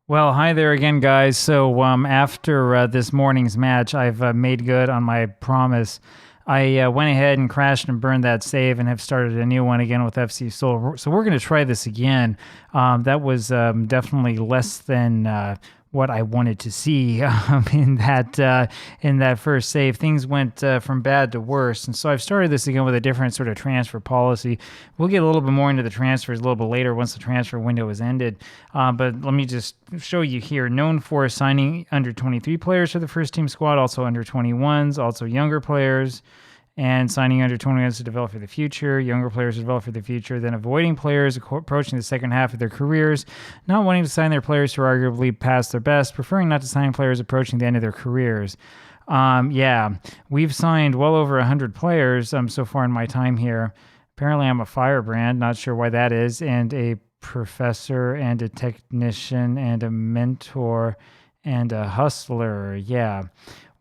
Well, hi there again, guys. So after this morning's match, I've made good on my promise. I went ahead and crashed and burned that save and have started a new one again with FC Seoul. So we're going to try this again. That was definitely less than what I wanted to see in that first save. Things went from bad to worse, and so I've started this again with a different sort of transfer policy. We'll get a little bit more into the transfers a little bit later once the transfer window is ended. But let me just show you here. Known for signing under 23 players for the first team squad, also under 21s, also younger players, and signing under 21s to develop for the future, younger players to develop for the future, then avoiding players approaching the second half of their careers, not wanting to sign their players who are arguably past their best, preferring not to sign players approaching the end of their careers. We've signed well over 100 players so far in my time here. Apparently I'm a firebrand, not sure why that is, and a professor and a technician and a mentor and a hustler. Yeah.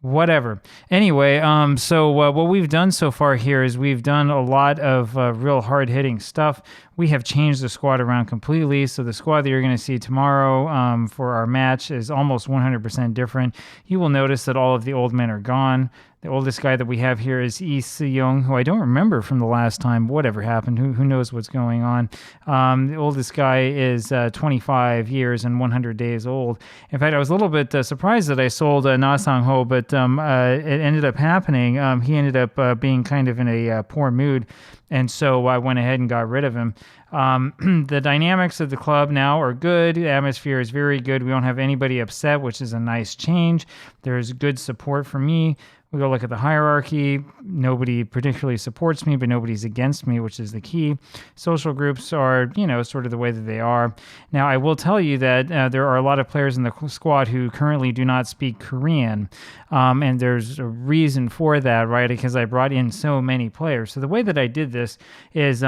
Whatever. Anyway, what we've done so far here is we've done a lot of real hard-hitting stuff. We have changed the squad around completely, so the squad that you're going to see tomorrow for our match is almost 100% different. You will notice that all of the old men are gone. The oldest guy that we have here is Lee Se-young, who I don't remember from the last time. Whatever happened, who knows what's going on. The oldest guy is 25 years and 100 days old. In fact, I was a little bit surprised that I sold Na Sang-ho, but it ended up happening. He ended up being kind of in a poor mood, and so I went ahead and got rid of him. The dynamics of the club now are good. The atmosphere is very good. We don't have anybody upset, which is a nice change. There's good support for me. We go look at the hierarchy. Nobody particularly supports me, but nobody's against me, which is the key. Social groups are, sort of the way that they are. Now, I will tell you that there are a lot of players in the squad who currently do not speak Korean, and there's a reason for that, right? Because I brought in so many players. So the way that I did this is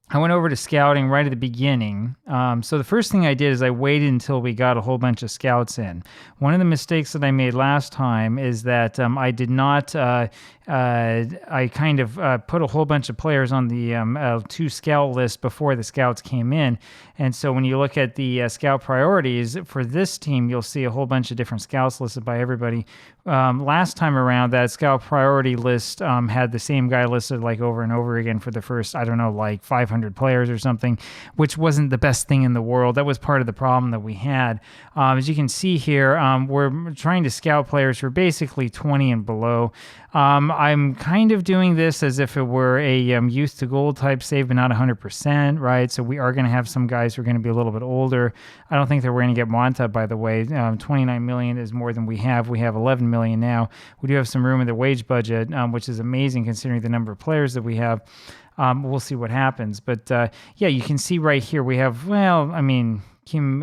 I went over to scouting right at the beginning. So the first thing I did is I waited until we got a whole bunch of scouts in. One of the mistakes that I made last time is that I did not, I kind of put a whole bunch of players on the two scout list before the scouts came in. And so when you look at the scout priorities for this team, you'll see a whole bunch of different scouts listed by everybody. Last time around, that scout priority list had the same guy listed like over and over again for the first, 500 players or something, which wasn't the best thing in the world. That was part of the problem that we had. As you can see here, we're trying to scout players who are basically 20 and below. I'm kind of doing this as if it were a youth to gold type save, but not 100%, right? So we are going to have some guys who are going to be a little bit older. I don't think that we're going to get Monta, by the way. 29 million is more than we have. We have 11 million now. We do have some room in the wage budget, which is amazing considering the number of players that we have. We'll see what happens. But you can see right here we have, Kim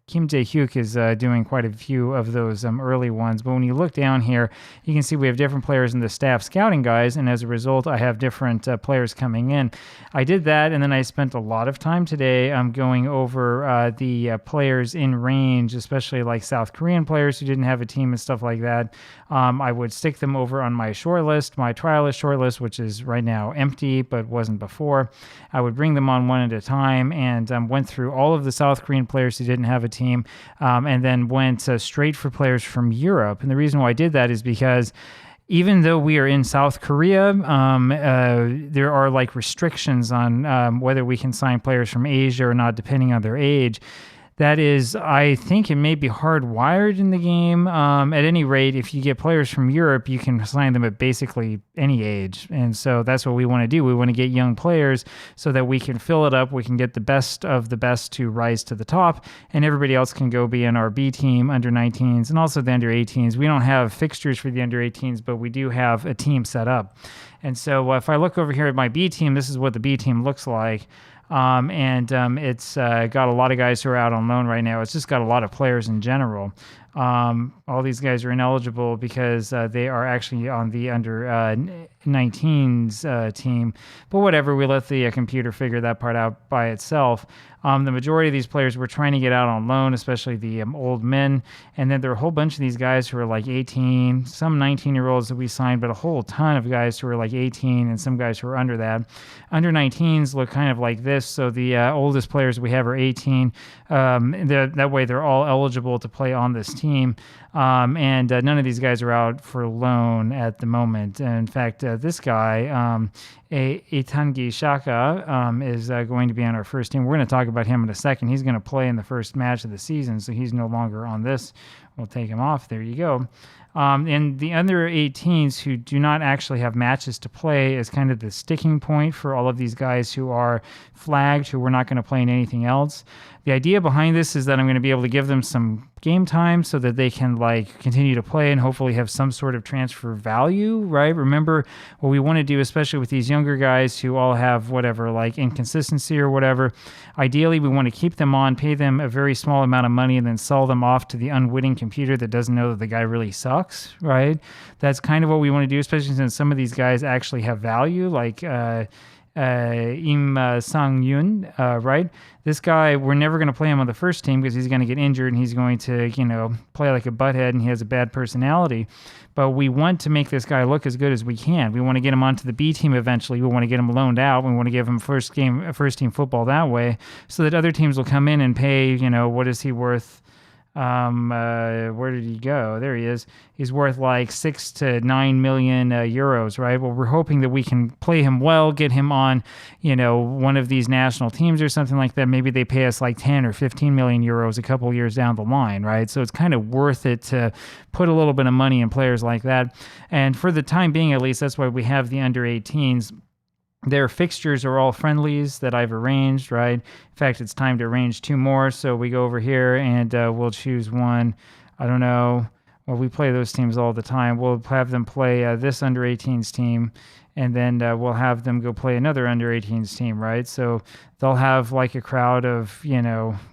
Jae-hyuk is doing quite a few of those early ones. But when you look down here, you can see we have different players in the staff scouting guys, and as a result, I have different players coming in. I did that, and then I spent a lot of time today going over the players in range, especially like South Korean players who didn't have a team and stuff like that. I would stick them over on my short list, my trial list short list, which is right now empty, but wasn't before. I would bring them on one at a time and went through all of the South Korean players who didn't have a team, and then went straight for players from Europe. And the reason why I did that is because even though we are in South Korea, there are like restrictions on whether we can sign players from Asia or not, depending on their age. That is, I think it may be hardwired in the game. At any rate, if you get players from Europe, you can sign them at basically any age. And so that's what we want to do. We want to get young players so that we can fill it up. We can get the best of the best to rise to the top, and everybody else can go be in our B team, under 19s, and also the under 18s. We don't have fixtures for the under 18s, but we do have a team set up. And so if I look over here at my B team, this is what the B team looks like. It's got a lot of guys who are out on loan right now. It's just got a lot of players in general. All these guys are ineligible because they are actually on the under 19s team. But whatever, we let the computer figure that part out by itself. The majority of these players were trying to get out on loan, especially the old men. And then there are a whole bunch of these guys who are like 18, some 19-year-olds that we signed, but a whole ton of guys who are like 18 and some guys who are under that. Under 19s look kind of like this. So the oldest players we have are 18. That way they're all eligible to play on this team. And none of these guys are out for loan at the moment. And in fact, this guy, Itangi Shaka, is going to be on our first team. We're going to talk about him in a second. He's going to play in the first match of the season, so he's no longer on this. We'll take him off. There you go. And the under 18s who do not actually have matches to play is kind of the sticking point for all of these guys who are flagged, who we're not going to play in anything else. The idea behind this is that I'm going to be able to give them some game time so that they can like continue to play and hopefully have some sort of transfer value, right? Remember what we want to do, especially with these younger guys who all have whatever, like inconsistency or whatever. Ideally, we want to keep them on, pay them a very small amount of money, and then sell them off to the unwitting computer that doesn't know that the guy really sucks, right? That's kind of what we want to do, especially since some of these guys actually have value, like Im Sang-yoon, right? This guy, we're never going to play him on the first team because he's going to get injured and he's going to, play like a butthead and he has a bad personality. But we want to make this guy look as good as we can. We want to get him onto the B team eventually. We want to get him loaned out. We want to give him first team football that way so that other teams will come in and pay, what is he worth? Where did he go? There he is. He's worth like 6 to 9 million euros, right? Well, we're hoping that we can play him well, get him on, one of these national teams or something like that. Maybe they pay us like 10 or 15 million euros a couple years down the line, right? So it's kind of worth it to put a little bit of money in players like that. And for the time being, at least, that's why we have the under 18s. Their fixtures are all friendlies that I've arranged, right? In fact, it's time to arrange 2 more. So we go over here and we'll choose one. I don't know. Well, we play those teams all the time. We'll have them play this under 18s team, and then we'll have them go play another under 18s team, right? So they'll have like a crowd of,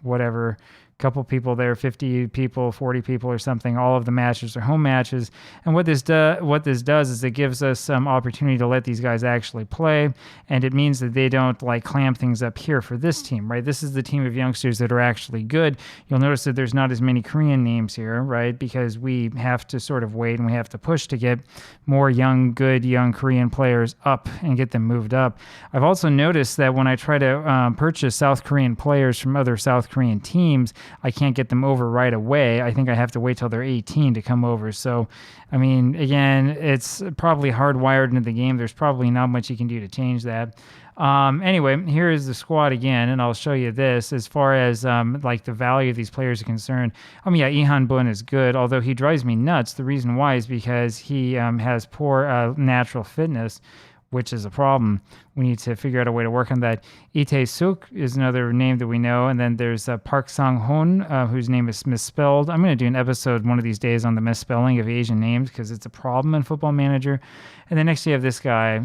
whatever, couple people there, 50 people, 40 people or something. All of the matches are home matches. And what this does is it gives us some opportunity to let these guys actually play. And it means that they don't like clamp things up here for this team, right? This is the team of youngsters that are actually good. You'll notice that there's not as many Korean names here, right? Because we have to sort of wait and we have to push to get more good young Korean players up and get them moved up. I've also noticed that when I try to purchase South Korean players from other South Korean teams, I can't get them over right away. I think I have to wait till they're 18 to come over. So, I mean, again, it's probably hardwired into the game. There's probably not much you can do to change that. Anyway, here is the squad again, and I'll show you this as far as like the value of these players are concerned. Yeah, Lee Han-bun is good, although he drives me nuts. The reason why is because he has poor natural fitness, which is a problem. We need to figure out a way to work on that. Itae-suk is another name that we know. And then there's Park Sang-hoon, whose name is misspelled. I'm going to do an episode one of these days on the misspelling of Asian names because it's a problem in Football Manager. And then next you have this guy,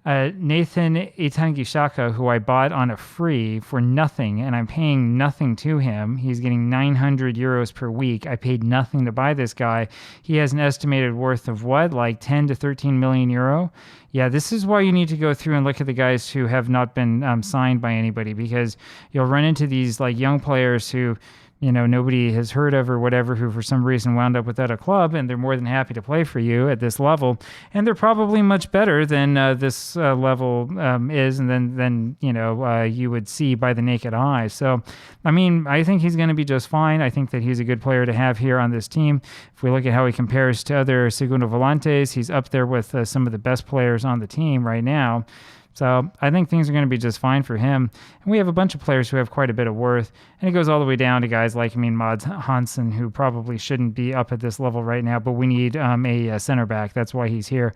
Nathan Itangi Shaka, who I bought on a free for nothing, and I'm paying nothing to him. He's getting 900 euros per week. I paid nothing to buy this guy. He has an estimated worth of what, like 10 to 13 million euro? Yeah, this is why you need to go through and look at the guys who have not been signed by anybody, because you'll run into these like young players who nobody has heard of or whatever, who for some reason wound up without a club, and they're more than happy to play for you at this level. And they're probably much better than this level is, and then you would see by the naked eye. So, I think he's going to be just fine. I think that he's a good player to have here on this team. If we look at how he compares to other segundo volantes, he's up there with some of the best players on the team right now. So I think things are going to be just fine for him. And we have a bunch of players who have quite a bit of worth. And it goes all the way down to guys like Mads Hansen, who probably shouldn't be up at this level right now, but we need a center back. That's why he's here.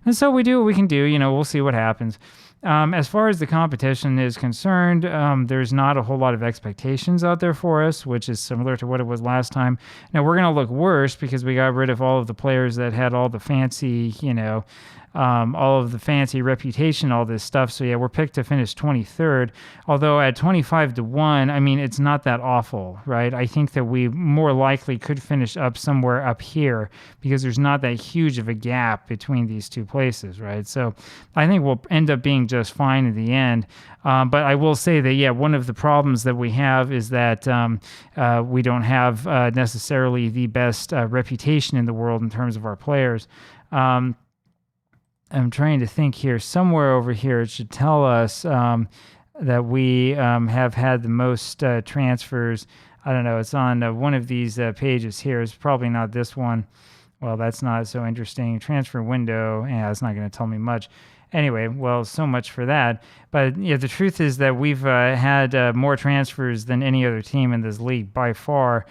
And so we do what we can do. We'll see what happens. As far as the competition is concerned, there's not a whole lot of expectations out there for us, which is similar to what it was last time. Now, we're going to look worse because we got rid of all of the players that had all the fancy, all of the fancy reputation, all this stuff. So yeah, we're picked to finish 23rd. Although at 25-1, I mean, it's not that awful, right? I think that we more likely could finish up somewhere up here because there's not that huge of a gap between these two places, right? So I think we'll end up being just fine in the end. But I will say that, yeah, one of the problems that we have is that we don't have necessarily the best reputation in the world in terms of our players. I'm trying to think here. Somewhere over here, it should tell us that we have had the most transfers. I don't know. It's on one of these pages here. It's probably not this one. Well, that's not so interesting. Transfer window. Yeah, it's not going to tell me much. Anyway, well, so much for that. But yeah, the truth is that we've had more transfers than any other team in this league by far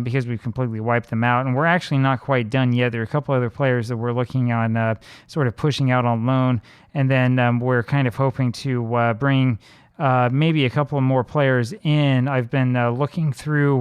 because we've completely wiped them out. And we're actually not quite done yet. There are a couple other players that we're looking on sort of pushing out on loan. And then we're kind of hoping to bring maybe a couple of more players in. I've been looking through,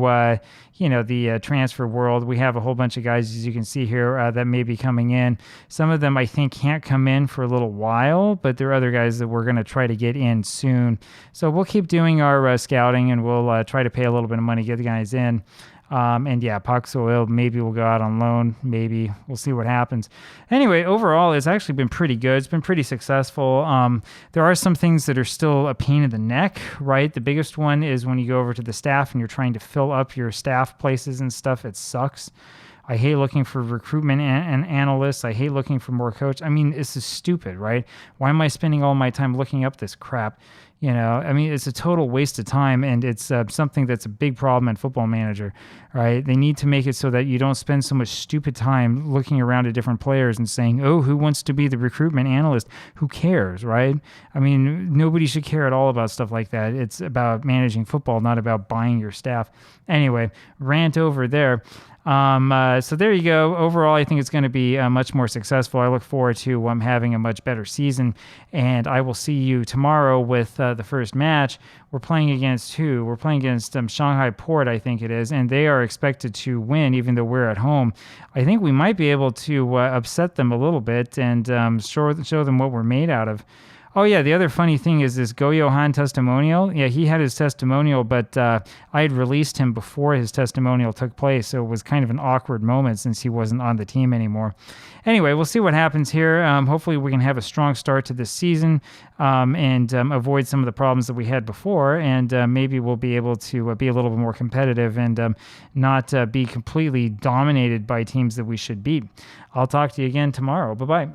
the transfer world. We have a whole bunch of guys, as you can see here, that may be coming in. Some of them I think can't come in for a little while, but there are other guys that we're going to try to get in soon. So we'll keep doing our scouting, and we'll try to pay a little bit of money to get the guys in. And yeah, Pak So-il maybe will go out on loan. Maybe we'll see what happens. Anyway, overall, it's actually been pretty good. It's been pretty successful. There are some things that are still a pain in the neck, right? The biggest one is when you go over to the staff and you're trying to fill up your staff places and stuff. It sucks. I hate looking for recruitment and analysts. I hate looking for more coach. I mean, this is stupid, right? Why am I spending all my time looking up this crap? I mean, it's a total waste of time, and it's something that's a big problem in Football Manager, right? They need to make it so that you don't spend so much stupid time looking around at different players and saying, oh, who wants to be the recruitment analyst? Who cares, right? I mean, nobody should care at all about stuff like that. It's about managing football, not about buying your staff. Anyway, rant over there. So there you go. Overall, I think it's going to be much more successful. I look forward to having a much better season, and I will see you tomorrow with the first match. We're playing against who? We're playing against Shanghai Port, I think it is, and they are expected to win even though we're at home. I think we might be able to upset them a little bit and show them what we're made out of. Oh, yeah, the other funny thing is this Go Johan testimonial. Yeah, he had his testimonial, but I had released him before his testimonial took place, so it was kind of an awkward moment since he wasn't on the team anymore. Anyway, we'll see what happens here. Hopefully we can have a strong start to this season and avoid some of the problems that we had before, and maybe we'll be able to be a little bit more competitive and not be completely dominated by teams that we should beat. I'll talk to you again tomorrow. Bye-bye.